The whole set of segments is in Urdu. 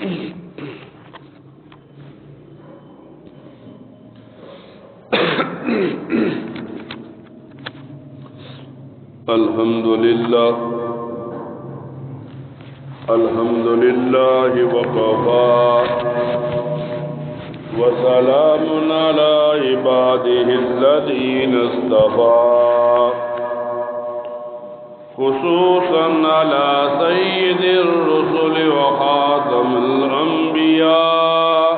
الحمد لله وكفى وسلام على عباده الذين اصطفى خصوصا على سيد الرسل وخاتم الأنبياء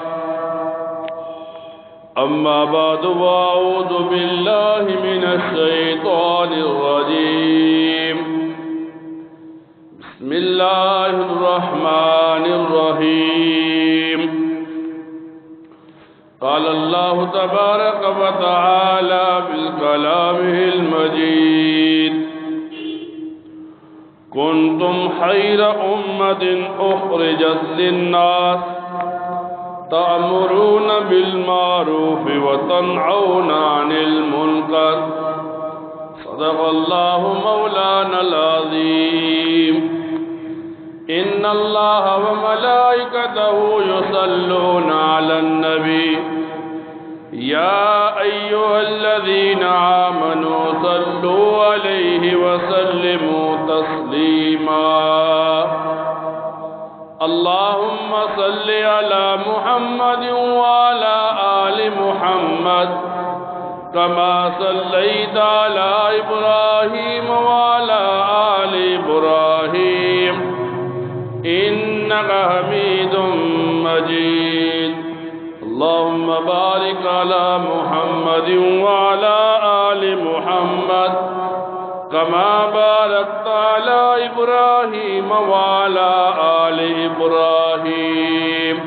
أما بعد وأعوذ بالله من الشيطان الرجيم بسم الله الرحمن الرحيم قال الله تبارك وتعالى بالكلامه المجيد كنتم خير أمة أخرجت للناس تأمرون بالمعروف وتنهون عن المنكر صدق الله مولانا العظيم إن الله وملائكته يصلون على النبي يا أيها الذين آمنوا صلوا عليه وسلموا تسليما اللهم صل على محمد وعلى آل محمد كما صليت على إبراهيم وعلى آل إبراهيم إنك حميد مجيد اللهم بارك على محمد وعلى آل محمد كما باركت على إبراهيم وعلى آل إبراهيم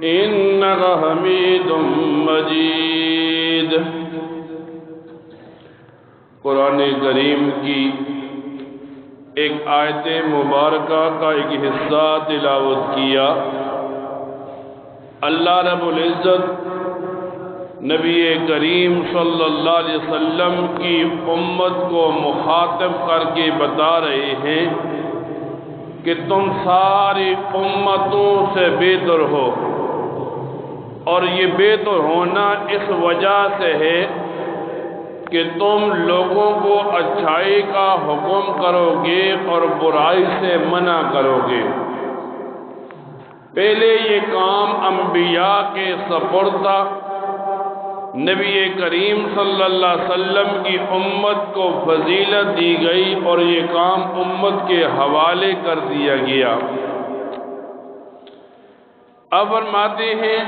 إنك حميد مجيد قرآن کریم کی ایک آیت مبارکہ کا ایک حصہ تلاوت کیا۔ اللہ رب العزت نبی کریم صلی اللہ علیہ وسلم کی امت کو مخاطب کر کے بتا رہے ہیں کہ تم ساری امتوں سے بہتر ہو، اور یہ بہتر ہونا اس وجہ سے ہے کہ تم لوگوں کو اچھائی کا حکم کرو گے اور برائی سے منع کرو گے۔ پہلے یہ کام انبیاء کے سپرد تھا، نبی کریم صلی اللہ علیہ وسلم کی امت کو فضیلت دی گئی اور یہ کام امت کے حوالے کر دیا گیا۔ اب فرماتے ہیں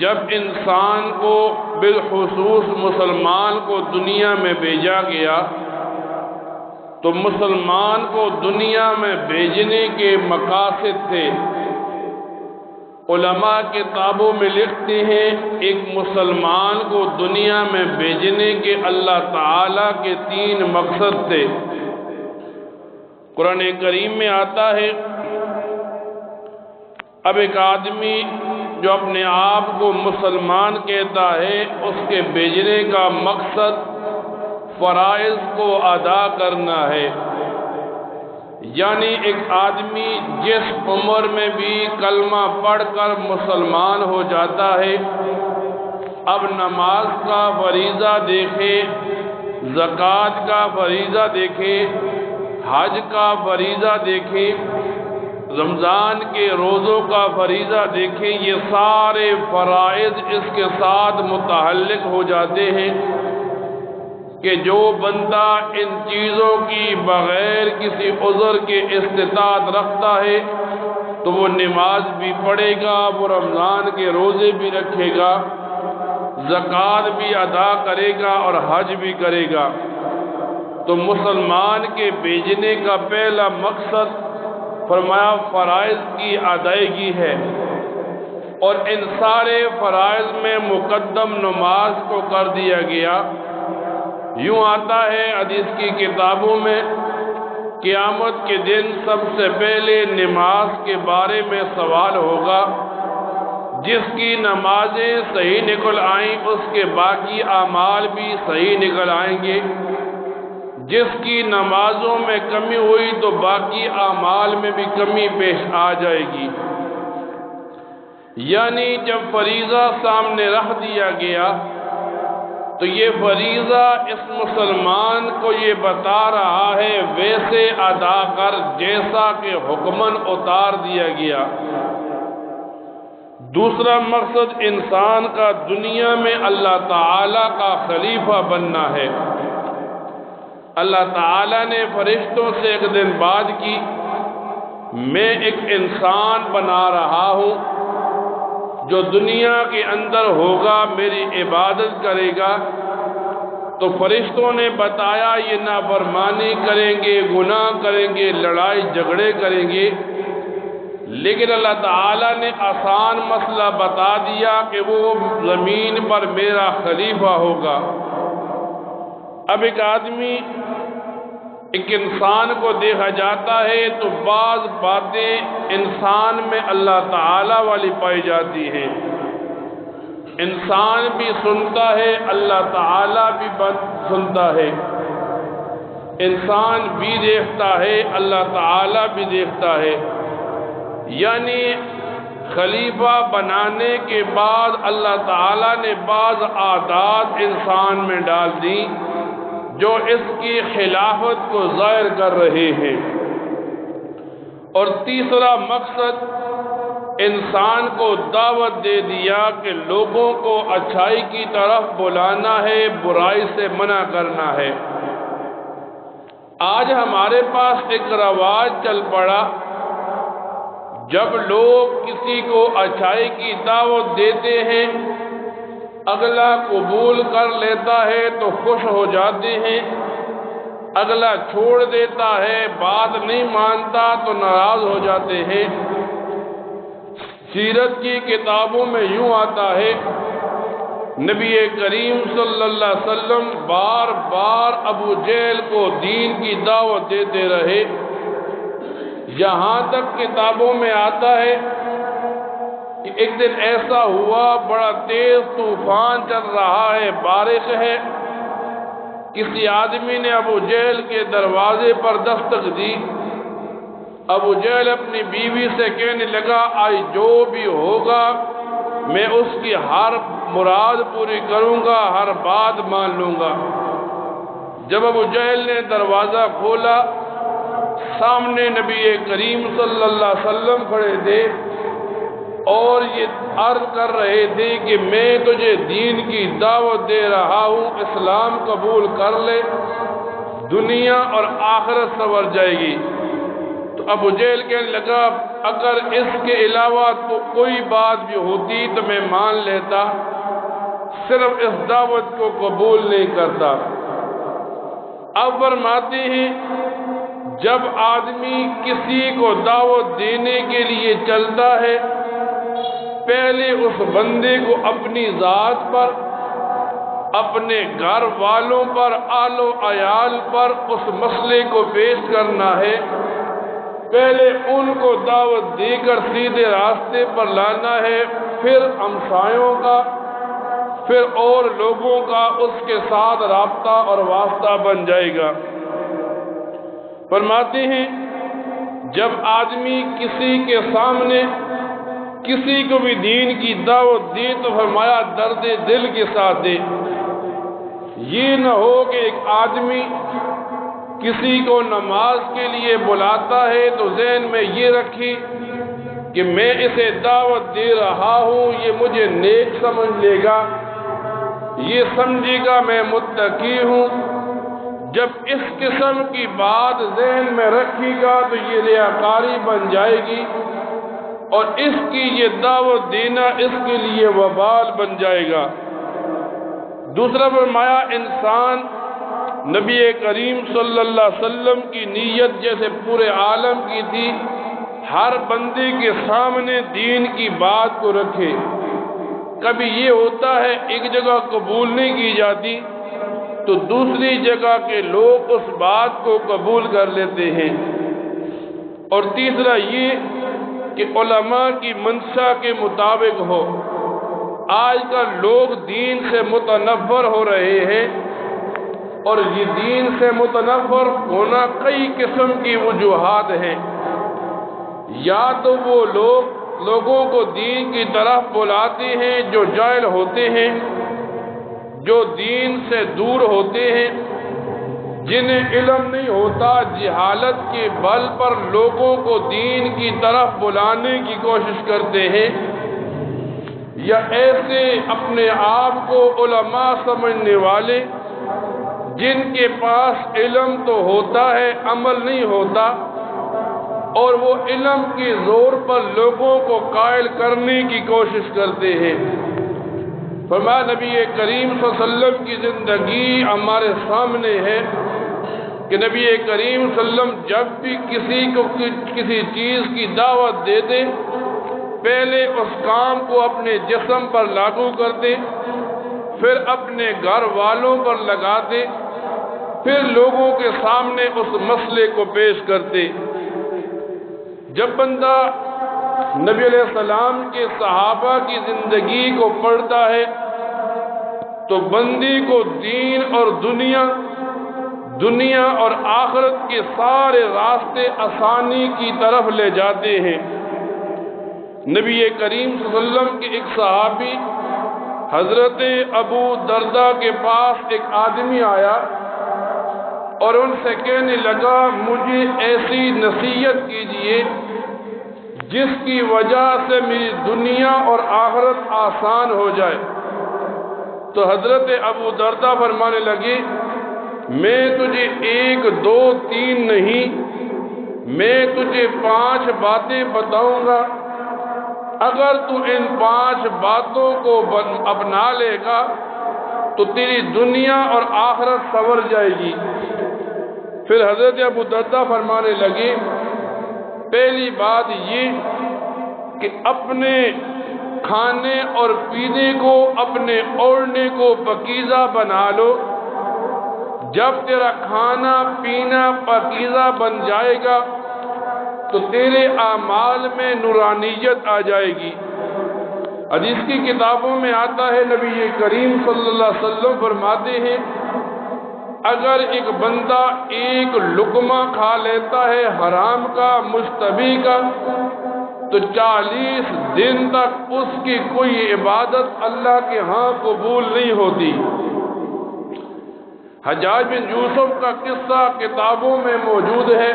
جب انسان کو بالخصوص مسلمان کو دنیا میں بھیجا گیا تو مسلمان کو دنیا میں بھیجنے کے مقاصد تھے۔ علماء کتابوں میں لکھتے ہیں ایک مسلمان کو دنیا میں بھیجنے کے اللہ تعالیٰ کے 3 مقصد تھے۔ قرآن کریم میں آتا ہے اب ایک آدمی جو اپنے آپ کو مسلمان کہتا ہے اس کے بھیجنے کا مقصد فرائض کو ادا کرنا ہے، یعنی ایک آدمی جس عمر میں بھی کلمہ پڑھ کر مسلمان ہو جاتا ہے، اب نماز کا فریضہ دیکھے، زکوٰۃ کا فریضہ دیکھے، حج کا فریضہ دیکھے، رمضان کے روزوں کا فریضہ دیکھیں، یہ سارے فرائض اس کے ساتھ متعلق ہو جاتے ہیں کہ جو بندہ ان چیزوں کی بغیر کسی عذر کے استطاعت رکھتا ہے تو وہ نماز بھی پڑھے گا، وہ رمضان کے روزے بھی رکھے گا، زکوٰۃ بھی ادا کرے گا اور حج بھی کرے گا۔ تو مسلمان کے بھیجنے کا پہلا مقصد فرمایا فرائض کی ادائیگی ہے، اور ان سارے فرائض میں مقدم نماز کو کر دیا گیا۔ یوں آتا ہے حدیث کی کتابوں میں قیامت کے دن سب سے پہلے نماز کے بارے میں سوال ہوگا، جس کی نمازیں صحیح نکل آئیں اس کے باقی اعمال بھی صحیح نکل آئیں گے، جس کی نمازوں میں کمی ہوئی تو باقی اعمال میں بھی کمی پیش آ جائے گی۔ یعنی جب فریضہ سامنے رکھ دیا گیا تو یہ فریضہ اس مسلمان کو یہ بتا رہا ہے ویسے ادا کر جیسا کہ حکماً اتار دیا گیا۔ دوسرا مقصد انسان کا دنیا میں اللہ تعالیٰ کا خلیفہ بننا ہے۔ اللہ تعالیٰ نے فرشتوں سے ایک دن بات کی، میں ایک انسان بنا رہا ہوں جو دنیا کے اندر ہوگا، میری عبادت کرے گا۔ تو فرشتوں نے بتایا یہ نافرمانی کریں گے، گناہ کریں گے، لڑائی جھگڑے کریں گے، لیکن اللہ تعالیٰ نے آسان مسئلہ بتا دیا کہ وہ زمین پر میرا خلیفہ ہوگا۔ اب ایک انسان کو دیکھا جاتا ہے تو بعض باتیں انسان میں اللہ تعالیٰ والی پائی جاتی ہیں۔ انسان بھی سنتا ہے، اللہ تعالیٰ بھی سنتا ہے۔ انسان بھی دیکھتا ہے، اللہ تعالیٰ بھی دیکھتا ہے۔ یعنی خلیفہ بنانے کے بعد اللہ تعالیٰ نے بعض عادات انسان میں ڈال دی جو اس کی خلافت کو ظاہر کر رہے ہیں۔ اور تیسرا مقصد انسان کو دعوت دے دیا کہ لوگوں کو اچھائی کی طرف بلانا ہے، برائی سے منع کرنا ہے۔ آج ہمارے پاس ایک رواج چل پڑا، جب لوگ کسی کو اچھائی کی دعوت دیتے ہیں، اگلا قبول کر لیتا ہے تو خوش ہو جاتے ہیں، اگلا چھوڑ دیتا ہے، بات نہیں مانتا تو ناراض ہو جاتے ہیں۔ سیرت کی کتابوں میں یوں آتا ہے، نبی کریم صلی اللہ علیہ وسلم بار بار ابو جہل کو دین کی دعوت دیتے رہے، یہاں تک کتابوں میں آتا ہے کہ ایک دن ایسا ہوا، بڑا تیز طوفان چل رہا ہے، بارش ہے، کسی آدمی نے ابو جہل کے دروازے پر دستک دی۔ ابو جہل اپنی بیوی سے کہنے لگا، آج جو بھی ہوگا میں اس کی ہر مراد پوری کروں گا، ہر بات مان لوں گا۔ جب ابو جہل نے دروازہ کھولا، سامنے نبی کریم صلی اللہ علیہ وسلم کھڑے تھے اور یہ عرض کر رہے تھے کہ میں تجھے دین کی دعوت دے رہا ہوں، اسلام قبول کر لے، دنیا اور آخرت سنور جائے گی۔ تو ابو جہل کہنے لگا، اگر اس کے علاوہ تو کوئی بات بھی ہوتی تو میں مان لیتا، صرف اس دعوت کو قبول نہیں کرتا۔ اب فرماتے ہیں جب آدمی کسی کو دعوت دینے کے لیے چلتا ہے، پہلے اس بندے کو اپنی ذات پر، اپنے گھر والوں پر، آل و عیال پر اس مسئلے کو پیش کرنا ہے، پہلے ان کو دعوت دے کر سیدھے راستے پر لانا ہے، پھر ہمسایوں کا، پھر اور لوگوں کا اس کے ساتھ رابطہ اور واسطہ بن جائے گا۔ فرماتے ہیں جب آدمی کسی کے سامنے کسی کو بھی دین کی دعوت دے تو فرمایا درد دل کے ساتھ دے۔ یہ نہ ہو کہ ایک آدمی کسی کو نماز کے لیے بلاتا ہے تو ذہن میں یہ رکھی کہ میں اسے دعوت دے رہا ہوں، یہ مجھے نیک سمجھ لے گا، یہ سمجھے گا میں متقی ہوں۔ جب اس قسم کی بات ذہن میں رکھے گا تو یہ ریاکاری بن جائے گی اور اس کی یہ دعوت دینا اس کے لیے وبال بن جائے گا۔ دوسرا فرمایا انسان نبی کریم صلی اللہ علیہ وسلم کی نیت جیسے پورے عالم کی تھی، ہر بندے کے سامنے دین کی بات کو رکھے۔ کبھی یہ ہوتا ہے ایک جگہ قبول نہیں کی جاتی تو دوسری جگہ کے لوگ اس بات کو قبول کر لیتے ہیں۔ اور تیسرا یہ کہ علماء کی منشا کے مطابق ہو۔ آج کل لوگ دین سے متنفر ہو رہے ہیں اور یہ دین سے متنفر ہونا کئی قسم کی وجوہات ہیں۔ یا تو وہ لوگ لوگوں کو دین کی طرف بلاتے ہیں جو جاہل ہوتے ہیں، جو دین سے دور ہوتے ہیں، جنہیں علم نہیں ہوتا، جہالت کے بل پر لوگوں کو دین کی طرف بلانے کی کوشش کرتے ہیں، یا ایسے اپنے آپ کو علماء سمجھنے والے جن کے پاس علم تو ہوتا ہے، عمل نہیں ہوتا، اور وہ علم کے زور پر لوگوں کو قائل کرنے کی کوشش کرتے ہیں۔ فرمایا نبی کریم صلی اللہ علیہ وسلم کی زندگی ہمارے سامنے ہے کہ نبی کریم صلی اللہ علیہ وسلم جب بھی کسی کو کسی چیز کی دعوت دیتے، پہلے اس کام کو اپنے جسم پر لاگو کرتے، پھر اپنے گھر والوں پر لگاتے، پھر لوگوں کے سامنے اس مسئلے کو پیش کرتے۔ جب بندہ نبی علیہ السلام کے صحابہ کی زندگی کو پڑھتا ہے تو بندی کو دین اور دنیا اور آخرت کے سارے راستے آسانی کی طرف لے جاتے ہیں۔ نبی کریم صلی اللہ علیہ وسلم کے ایک صحابی حضرت ابو دردہ کے پاس ایک آدمی آیا اور ان سے کہنے لگا، مجھے ایسی نصیحت کیجئے جس کی وجہ سے میری دنیا اور آخرت آسان ہو جائے۔ تو حضرت ابو دردہ فرمانے لگے، میں تجھے 1 2 3 نہیں، میں تجھے 5 باتیں بتاؤں گا، اگر تو ان 5 باتوں کو اپنا لے گا تو تیری دنیا اور آخرت سنور جائے گی۔ پھر حضرت ابو دردہ فرمانے لگے، پہلی بات یہ کہ اپنے کھانے اور پینے کو، اپنے اوڑھنے کو پاکیزہ بنا لو۔ جب تیرا کھانا پینا پاکیزہ بن جائے گا تو تیرے اعمال میں نورانیت آ جائے گی۔ حدیث کی کتابوں میں آتا ہے، نبی کریم صلی اللہ علیہ وسلم فرماتے ہیں، اگر ایک بندہ 1 لقمہ کھا لیتا ہے حرام کا، مشتبہ کا، تو 40 دن تک اس کی کوئی عبادت اللہ کے ہاں قبول نہیں ہوتی۔ حجاج بن یوسف کا قصہ کتابوں میں موجود ہے۔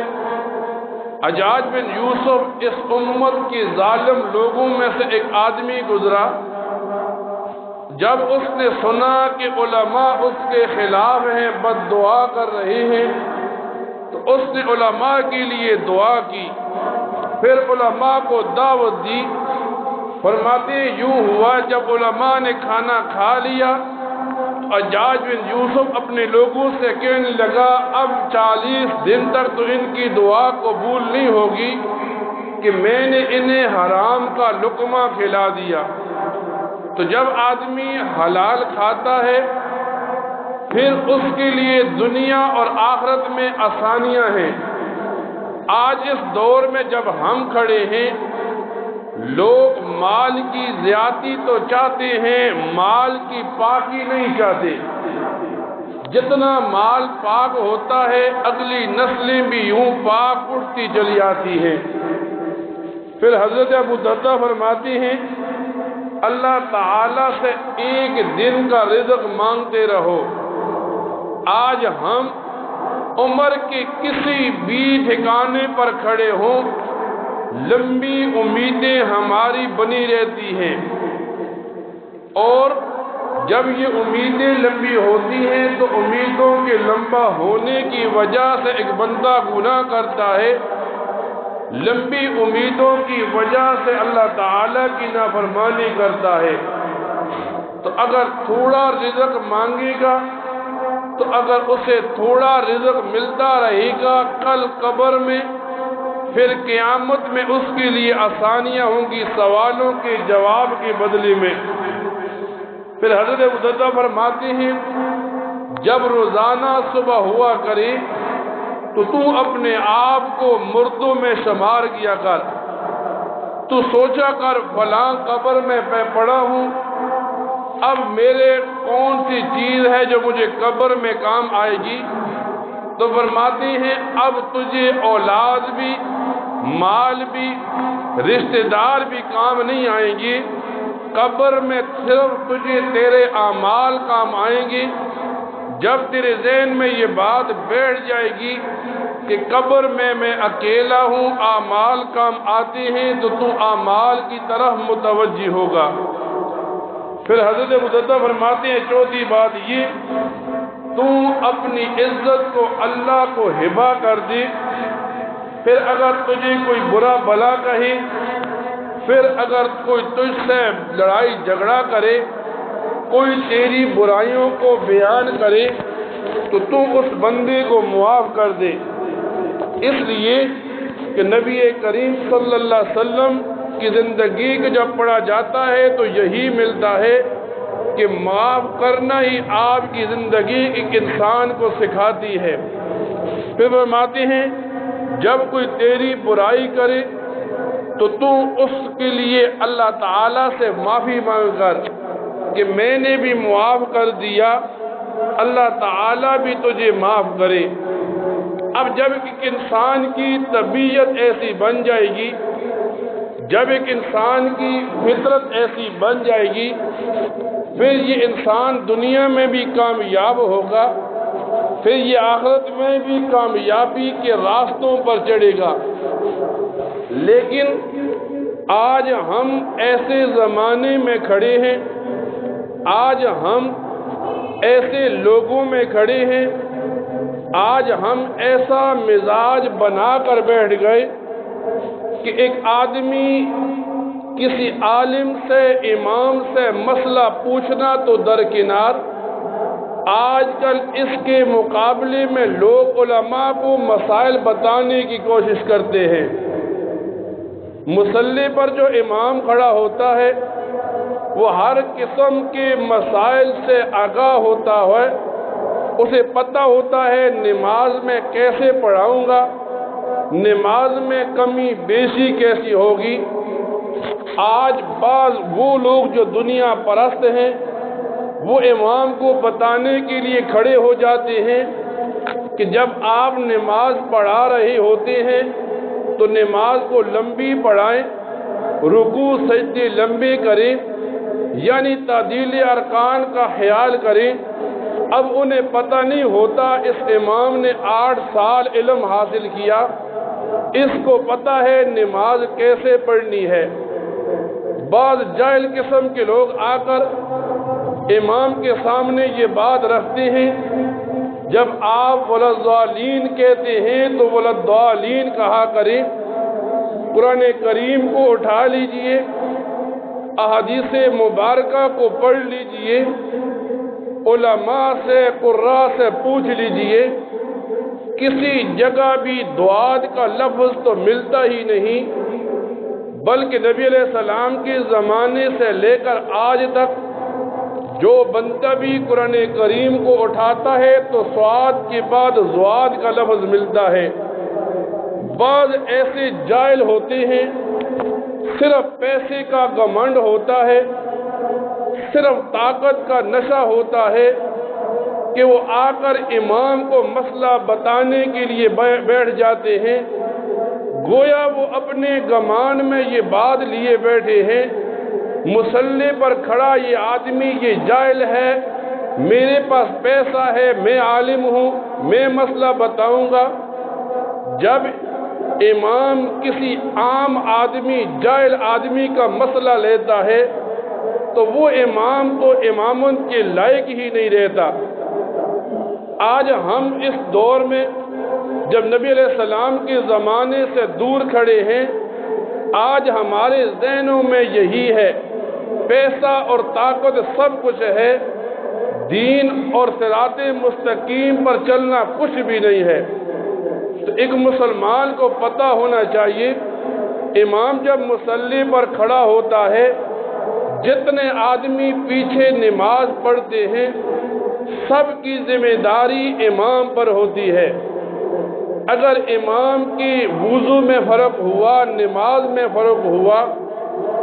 حجاج بن یوسف اس امت کے ظالم لوگوں میں سے ایک آدمی گزرا۔ جب اس نے سنا کہ علماء اس کے خلاف ہیں، بد دعا کر رہے ہیں، تو اس نے علماء کے لیے دعا کی، پھر علماء کو دعوت دی۔ فرماتے یوں ہوا، جب علماء نے کھانا کھا لیا تو حجاج بن یوسف اپنے لوگوں سے کہنے لگا، اب 40 دن تک تو ان کی دعا قبول نہیں ہوگی کہ میں نے انہیں حرام کا لقمہ کھلا دیا۔ تو جب آدمی حلال کھاتا ہے پھر اس کے لیے دنیا اور آخرت میں آسانیاں ہیں۔ آج اس دور میں جب ہم کھڑے ہیں، لوگ مال کی زیادتی تو چاہتے ہیں، مال کی پاکی نہیں چاہتے۔ جتنا مال پاک ہوتا ہے، اگلی نسلیں بھی یوں پاک اٹھتی چلی آتی ہیں۔ پھر حضرت ابو دردہ فرماتے ہیں، اللہ تعالیٰ سے 1 دن کا رزق مانگتے رہو۔ آج ہم عمر کے کسی بھی ٹھکانے پر کھڑے ہوں، لمبی امیدیں ہماری بنی رہتی ہیں، اور جب یہ امیدیں لمبی ہوتی ہیں تو امیدوں کے لمبا ہونے کی وجہ سے ایک بندہ گناہ کرتا ہے، لمبی امیدوں کی وجہ سے اللہ تعالیٰ کی نافرمانی کرتا ہے۔ تو اگر تھوڑا رزق مانگے گا، تو اگر اسے تھوڑا رزق ملتا رہے گا، کل قبر میں، پھر قیامت میں اس کے لیے آسانیاں ہوں گی سوالوں کے جواب کے بدلے میں۔ پھر حضرت ابو دردہ فرماتے ہیں، جب روزانہ صبح ہوا کرے تو اپنے آپ کو مردوں میں شمار کیا کر، تو سوچا کر فلاں قبر میں پڑا ہوں، اب میرے کون سی چیز ہے جو مجھے قبر میں کام آئے گی؟ تو فرماتے ہیں اب تجھے اولاد بھی، مال بھی، رشتہ دار بھی کام نہیں آئیں گی، قبر میں صرف تجھے تیرے اعمال کام آئیں گے۔ جب تیرے ذہن میں یہ بات بیٹھ جائے گی کہ قبر میں اکیلا ہوں، اعمال کام آتے ہیں، تو تو اعمال کی طرف متوجہ ہوگا۔ پھر حضرت مجدد فرماتے ہیں چوتھی بات یہ، تو اپنی عزت کو اللہ کو ہبہ کر دے۔ پھر اگر تجھے کوئی برا بھلا کہے، پھر اگر کوئی تجھ سے لڑائی جھگڑا کرے، کوئی تیری برائیوں کو بیان کرے، تو اس بندے کو معاف کر دے۔ اس لیے کہ نبی کریم صلی اللہ علیہ وسلم کی زندگی کو جب پڑھا جاتا ہے تو یہی ملتا ہے کہ معاف کرنا ہی آپ کی زندگی ایک انسان کو سکھاتی ہے۔ پھر فرماتے ہیں جب کوئی تیری برائی کرے تو اس کے لیے اللہ تعالیٰ سے معافی مانگ کر کہ میں نے بھی معاف کر دیا، اللہ تعالیٰ بھی تجھے معاف کرے۔ اب جب ایک انسان کی طبیعت ایسی بن جائے گی، جب ایک انسان کی فطرت ایسی بن جائے گی، پھر یہ انسان دنیا میں بھی کامیاب ہوگا، پھر یہ آخرت میں بھی کامیابی کے راستوں پر چڑھے گا۔ لیکن آج ہم ایسے زمانے میں کھڑے ہیں، آج ہم ایسے لوگوں میں کھڑے ہیں، آج ہم ایسا مزاج بنا کر بیٹھ گئے کہ ایک آدمی کسی عالم سے، امام سے مسئلہ پوچھنا تو درکنار، آج کل اس کے مقابلے میں لوگ علماء کو مسائل بتانے کی کوشش کرتے ہیں۔ مصلی پر جو امام کھڑا ہوتا ہے وہ ہر قسم کے مسائل سے آگاہ ہوتا ہے، اسے پتہ ہوتا ہے نماز میں کیسے پڑھاؤں گا، نماز میں کمی بیشی کیسی ہوگی۔ آج بعض وہ لوگ جو دنیا پرست ہیں وہ امام کو بتانے کے لیے کھڑے ہو جاتے ہیں کہ جب آپ نماز پڑھا رہے ہوتے ہیں تو نماز کو لمبی پڑھائیں، رکوع سجدے لمبے کریں، یعنی تعدیل ارکان کا خیال کریں۔ اب انہیں پتہ نہیں ہوتا اس امام نے 8 سال علم حاصل کیا، اس کو پتہ ہے نماز کیسے پڑھنی ہے۔ بعض جاہل قسم کے لوگ آ کر امام کے سامنے یہ بات رکھتے ہیں، جب آپ ولضالین کہتے ہیں تو ولضالین کہا کریں۔ قرآن کریم کو اٹھا لیجئے، احادیث مبارکہ کو پڑھ لیجئے، علماء سے، قراء سے پوچھ لیجئے، کسی جگہ بھی دعات کا لفظ تو ملتا ہی نہیں، بلکہ نبی علیہ السلام کے زمانے سے لے کر آج تک جو بندہ بھی قرآن کریم کو اٹھاتا ہے تو سواد کے بعد زواد کا لفظ ملتا ہے۔ بعض ایسے جاہل ہوتے ہیں، صرف پیسے کا گھمنڈ ہوتا ہے، صرف طاقت کا نشہ ہوتا ہے کہ وہ آ کر امام کو مسئلہ بتانے کے لیے بیٹھ جاتے ہیں، گویا وہ اپنے گمان میں یہ بات لیے بیٹھے ہیں مصلی پر کھڑا یہ آدمی یہ جاہل ہے، میرے پاس پیسہ ہے، میں عالم ہوں، میں مسئلہ بتاؤں گا۔ جب امام کسی عام آدمی، جاہل آدمی کا مسئلہ لیتا ہے تو وہ امام تو امامت کے لائق ہی نہیں رہتا۔ آج ہم اس دور میں جب نبی علیہ السلام کے زمانے سے دور کھڑے ہیں، آج ہمارے ذہنوں میں یہی ہے، پیسہ اور طاقت سب کچھ ہے، دین اور صراط مستقیم پر چلنا کچھ بھی نہیں ہے۔ تو ایک مسلمان کو پتہ ہونا چاہیے، امام جب مصلی پر کھڑا ہوتا ہے، جتنے آدمی پیچھے نماز پڑھتے ہیں سب کی ذمہ داری امام پر ہوتی ہے۔ اگر امام کی وضو میں فرق ہوا، نماز میں فرق ہوا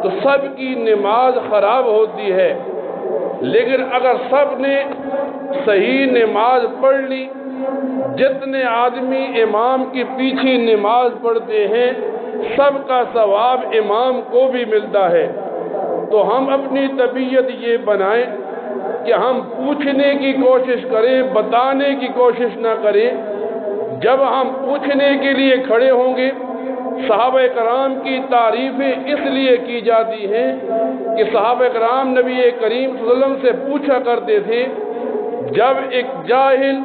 تو سب کی نماز خراب ہوتی ہے، لیکن اگر سب نے صحیح نماز پڑھ لی، جتنے آدمی امام کی پیچھے نماز پڑھتے ہیں سب کا ثواب امام کو بھی ملتا ہے۔ تو ہم اپنی طبیعت یہ بنائیں کہ ہم پوچھنے کی کوشش کریں، بتانے کی کوشش نہ کریں۔ جب ہم پوچھنے کے لیے کھڑے ہوں گے، صحابہ کرام کی تعریفیں اس لیے کی جاتی ہیں کہ صحابہ کرام نبی کریم صلی اللہ علیہ وسلم سے پوچھا کرتے تھے۔ جب ایک جاہل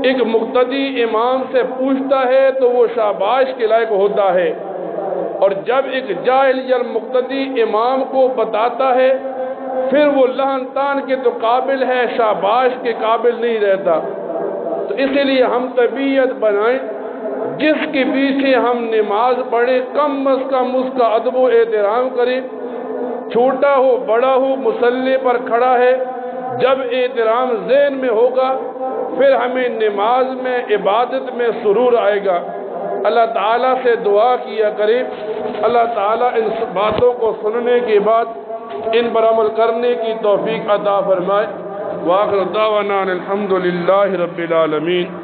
ایک مقتدی امام سے پوچھتا ہے تو وہ شاباش کے لائق ہوتا ہے، اور جب ایک جاہل یا مقتدی امام کو بتاتا ہے پھر وہ لہن تان کے تو قابل ہے، شاباش کے قابل نہیں رہتا۔ تو اسی لیے ہم طبیعت بنائیں، جس کے پیچھے ہم نماز پڑھیں کم از کم اس کا ادب و احترام کریں، چھوٹا ہو بڑا ہو مصلی پر کھڑا ہے، جب احترام ذہن میں ہوگا پھر ہمیں نماز میں عبادت میں سرور آئے گا۔ اللہ تعالیٰ سے دعا کیا کریں، اللہ تعالیٰ ان باتوں کو سننے کے بعد ان پر عمل کرنے کی توفیق عطا فرمائے۔ وآخر دعوانا الحمد للہ رب العالمین۔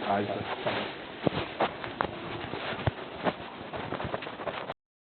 آج